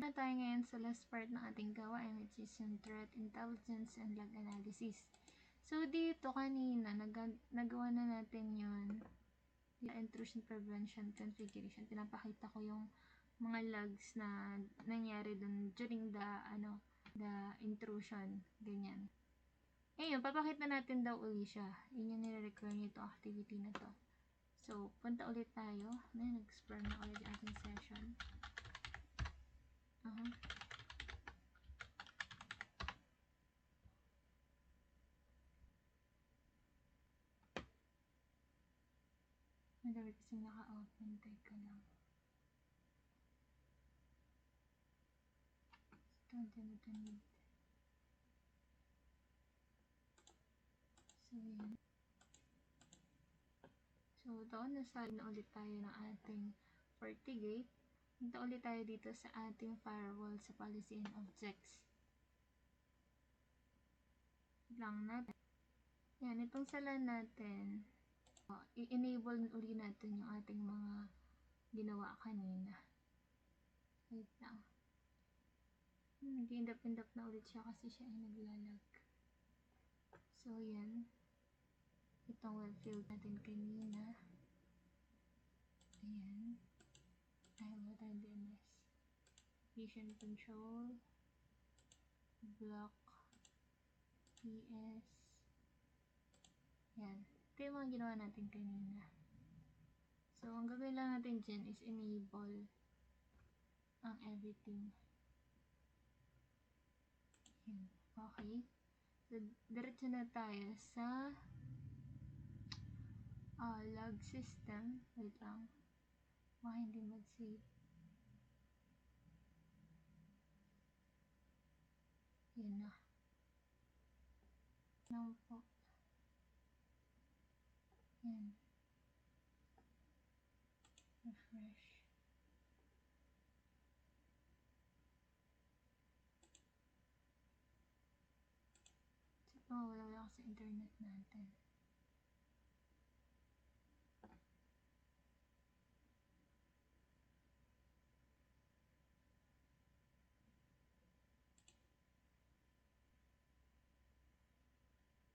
Na tayo ngayon sa last part ng ating gawain, which is yung threat intelligence and log analysis. So, dito kanina, nagawa na natin yun. Intrusion prevention configuration. Pinapakita ko yung mga logs na nangyari dun during the intrusion. Ganyan. Ngayon, papakita natin daw uli siya. Yun yung nire-require nito activity na to. So, punta ulit tayo. Nag-explore na ulit yung ating session. Madami kasing naka-open. Teka lang. So, yan. So, doon nasa na ulit tayo ng ating FortiGate. Punta ulit tayo dito sa ating firewall sa policy and objects. Lang natin. Yan, itong salan natin, i-enable ulit natin yung ating mga ginawa kanina. Wait lang. Nag-indap-indap na ulit siya kasi siya ay naglalag. So, yan. Itong web field natin kanina. Ayan. Ay, wala tayong DNS. Vision control. Block. PS. Yan. Ito yung mga ginawa natin kanina. So, ang gagawin lang natin dyan is enable ang everything. Yan. Okay. So, diretso na tayo sa log system. Wait lang. Baka hindi mag-save. Yan na. Now po. Yan. Refresh. So, wala ako sa internet natin.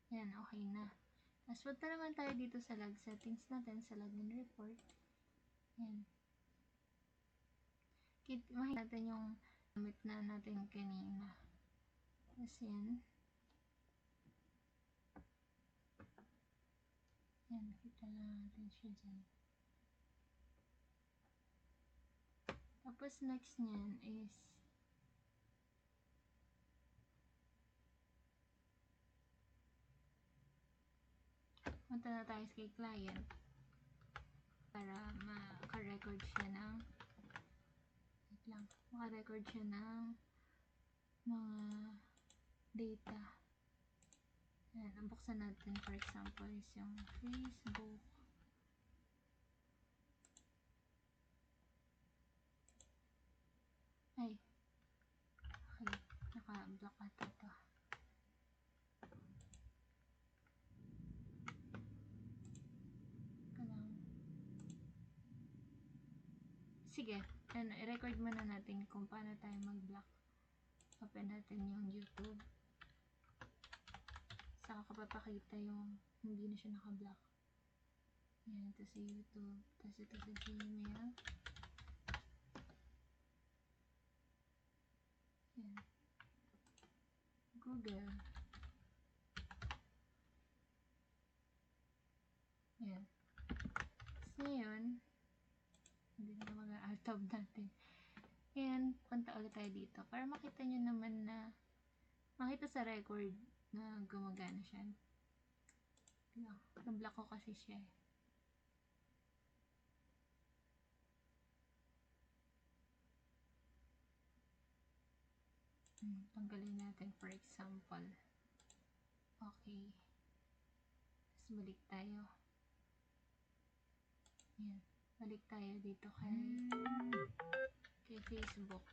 Yan, okay na. Tapos, punta naman tayo dito sa log settings natin, sa login report. Yan. Makikita natin yung gamit na natin kanina. Tapos, yan. Yan, nakita lang natin siya dyan. Tapos, next nyan is punta na tayo kay client para maka-record siya ng maka-record siya ng mga data. Ayan, ang buksan natin for example is yung Facebook. Ay, okay, naka-block ata ito. Sige, i-record muna natin kung paano tayo mag-block. Open natin yung YouTube. Saka kapapakita yung hindi na siya naka-block. Yan, ito sa YouTube. Tapos ito sa Gmail. Yan. Google. Yan. Tapos ngayon, hindi na mag-out-tab natin. And, punta ulit tayo dito. Para makita nyo naman na, makita sa record na gumagana siya. Na-block ko kasi siya eh. Tanggalin natin for example. Okay. Tapos balik tayo. Yan. Balik tayo dito kay Facebook.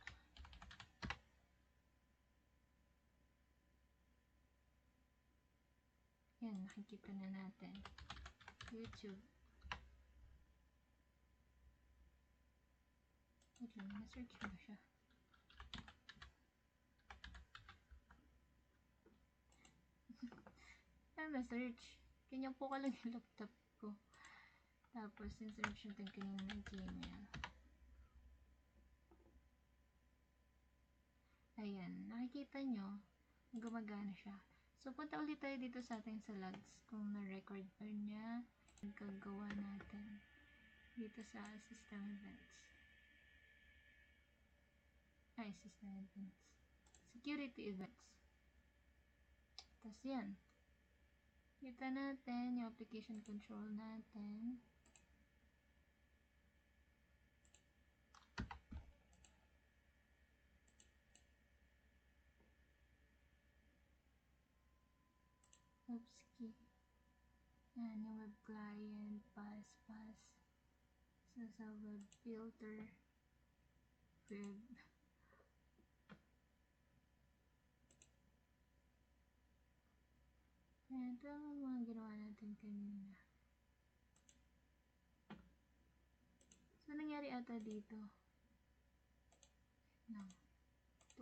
Yan, nakikita na natin. YouTube. Wait lang, na-search mo siya. na-search. Kanya po ka lang yung laptop ko. Tapos, in-search natin kanina ng Gmail. Ayan, nakikita nyo, gumagana siya. So, punta ulit tayo dito sa ating sa logs kung na-record pa niya. Nagkagawa natin dito sa system events. Ay, system events. Security events. Tapos yan. Kita natin yung application control natin. Oops, key. Yan, yung web client, pass. So, sa web filter, web. Ayan, ito ang mga ginawa natin kanina. So, nangyari ata dito. No.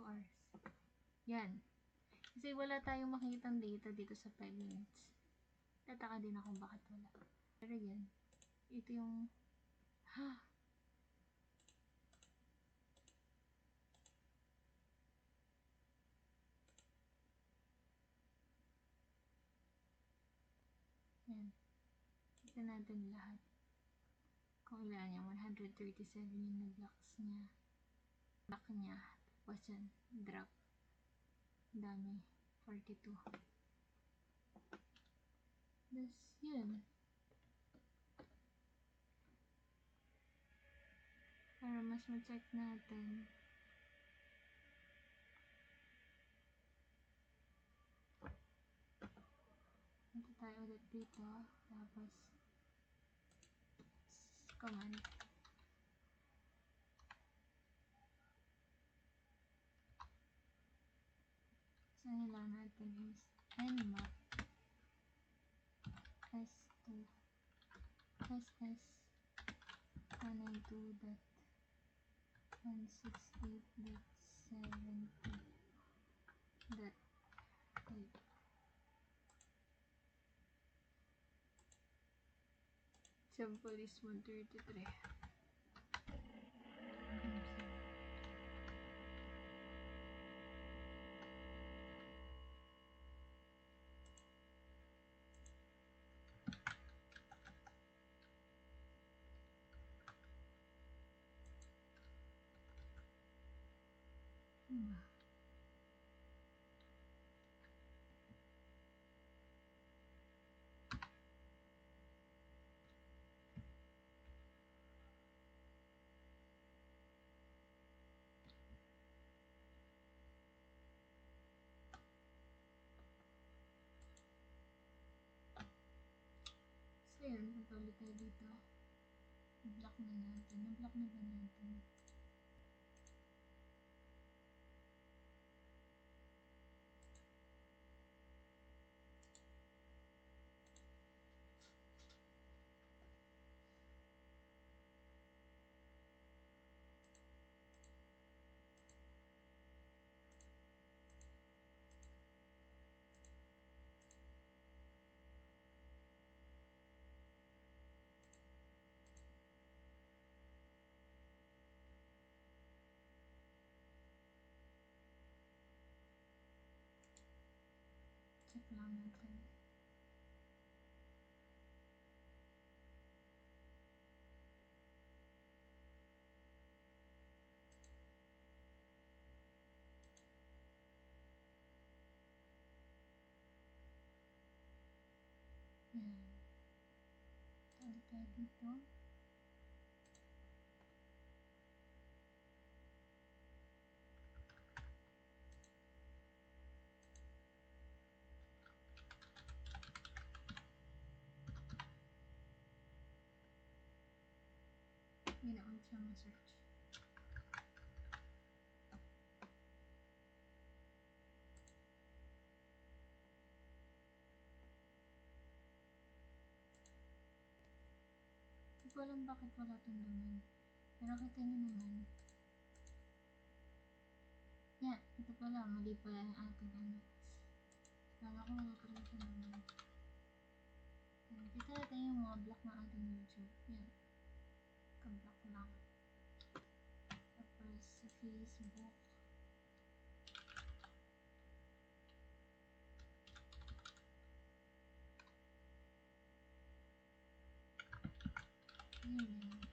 2 hours. Yan. Kasi wala tayong makikitang data dito sa 5 minutes. Tataka din ako bakit wala. Pero yan. Ito yung... Ha! Yan. Ito natin lahat. Kung ilan yung 137 yung na-blocks niya. Block niya. Tapos yan. Drop. Dami. 42. Tapos yun. Para mas ma-check natin. Punta tayo ulit dito. Tapos command. So, nilang natin is nmap s2 ss 192.168.70.8. Sample is 133. So, yun. Punta ulit tayo dito. I-block na natin. Na-block na ba natin? Check lang natin. Yan. Ulit tayo dito. Hindi na ulit siya ma-search. Hindi ko alam bakit wala itong laman. Pero kita nyo naman. Yan. Ito pala. Mali pala ang ating ano. Kala ko wala talaga itong laman. Kita natin yung mga block ng ating YouTube. Yan. Ka-block lang. Tapos sa Facebook. Ayan.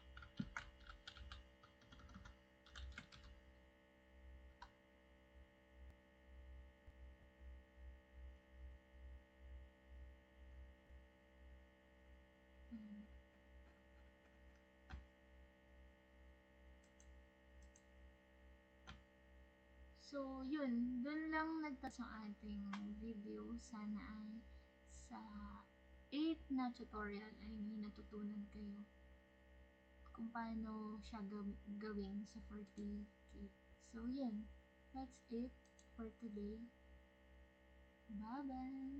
Hmm. So, yun. Dun lang nagtas ang ating video. Sana ay sa 8 na tutorial ay may natutunan kayo kung paano siya gawin sa 40K. So, yun. That's it for today. Bye-bye!